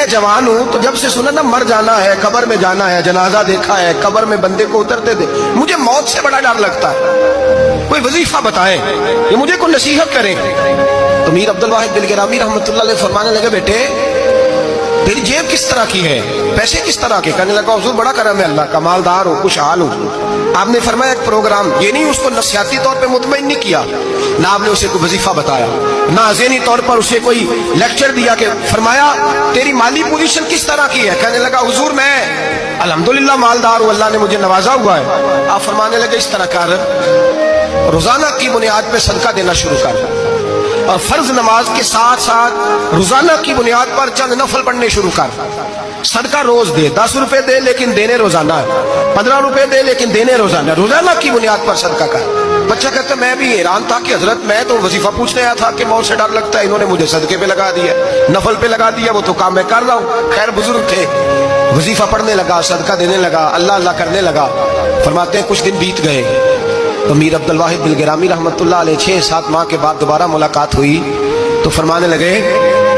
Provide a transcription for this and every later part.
जवान हूं तो जब से सुना ना मर जाना है, कब्र में जाना है, जनाजा देखा है, कब्र में बंदे को उतरते थे, मुझे मौत से बड़ा डर लगता है। कोई वजीफा बताए, ये मुझे कोई नसीहत करें। तो मीर अब्दुल वाहिद बिलगिरामी रहमतुल्लाह अलैह फरमाने लगे, बेटे तेरी जेब किस तरह की है, पैसे किस तरह के? कहने लगा हुजूर बड़ा करम है अल्लाह का, मालदार हो, खुशहाल हूँ। आपने फरमाया एक प्रोग्राम, ये नहीं उसको नफसियाती तौर पे मुतमईन नहीं किया, ना आपने उसे कोई वजीफा बताया, ना ज़हनी तौर पर उसे कोई लेक्चर दिया कि फरमाया तेरी माली पोजीशन किस तरह की है? कहने लगा हुजूर मैं अल्हम्दुलिल्लाह मालदार हूँ, अल्लाह ने मुझे नवाजा हुआ है। आप फरमाने लगे इस तरह कर, रोजाना की बुनियाद पे सदका देना शुरू कर, और फर्ज नमाज के साथ साथ रोजाना की बुनियाद पर चंद नफल पढ़ने शुरू कर। सदका रोज दे, 10 रुपए दे लेकिन देने रोजाना है, 15 रुपए दे लेकिन देने रोजाना, रोजाना की बुनियाद पर सदका कर। बच्चा कहता मैं भी हैरान था कि हजरत मैं तो वजीफा पूछने आया था कि मौत से डर लगता है, इन्होंने मुझे सदके पे लगा दिया, नफल पे लगा दिया, वो तो काम मैं कर रहा हूँ। खैर बुजुर्ग थे, वजीफा पढ़ने लगा, सदका देने लगा, अल्लाह अल्लाह करने लगा। फरमाते हैं कुछ दिन बीत गए तो मीर अब्दुल वाहिद बिलगिरामी रहमतुल्लाह अलैह 6-7 माह के बाद दोबारा मुलाकात हुई तो फरमाने लगे,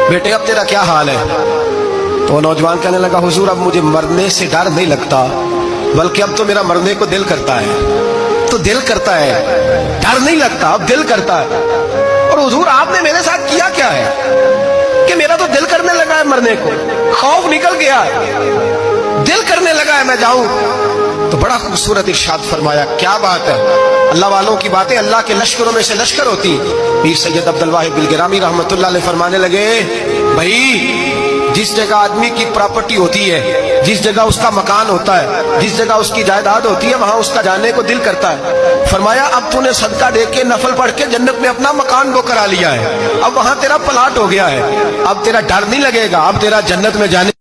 बेटे अब तेरा क्या हाल है? तो नौजवान कहने लगा, हुजूर अब मुझे मरने से डर नहीं लगता, बल्कि अब तो मेरा मरने को दिल करता है। तो दिल करता है, डर नहीं लगता, अब दिल करता है। और हुजूर आपने मेरे साथ किया क्या है कि मेरा तो दिल करने लगा है मरने को, खौफ निकल गया है, दिल करने लगा है मैं जाऊं। तो बड़ा खूबसूरत इरशाद फरमाया, क्या बात है, अल्लाह वालों की बातें अल्लाह के लश्करों में से लश्कर होती। पीर सैयद अब्दुल वाहिद बिलगिरामी रहमतुल्लाह अलैह फरमाने लगे, भाई जिस जगह आदमी की प्रॉपर्टी होती है, जिस जगह उसका मकान होता है, जिस जगह उसकी जायदाद होती है, वहां उसका जाने को दिल करता है। फरमाया अब तूने सदका दे के नफल पढ़ के जन्नत में अपना मकान वो करा लिया है, अब वहां तेरा प्लाट हो गया है, अब तेरा डर नहीं लगेगा, अब तेरा जन्नत में जाने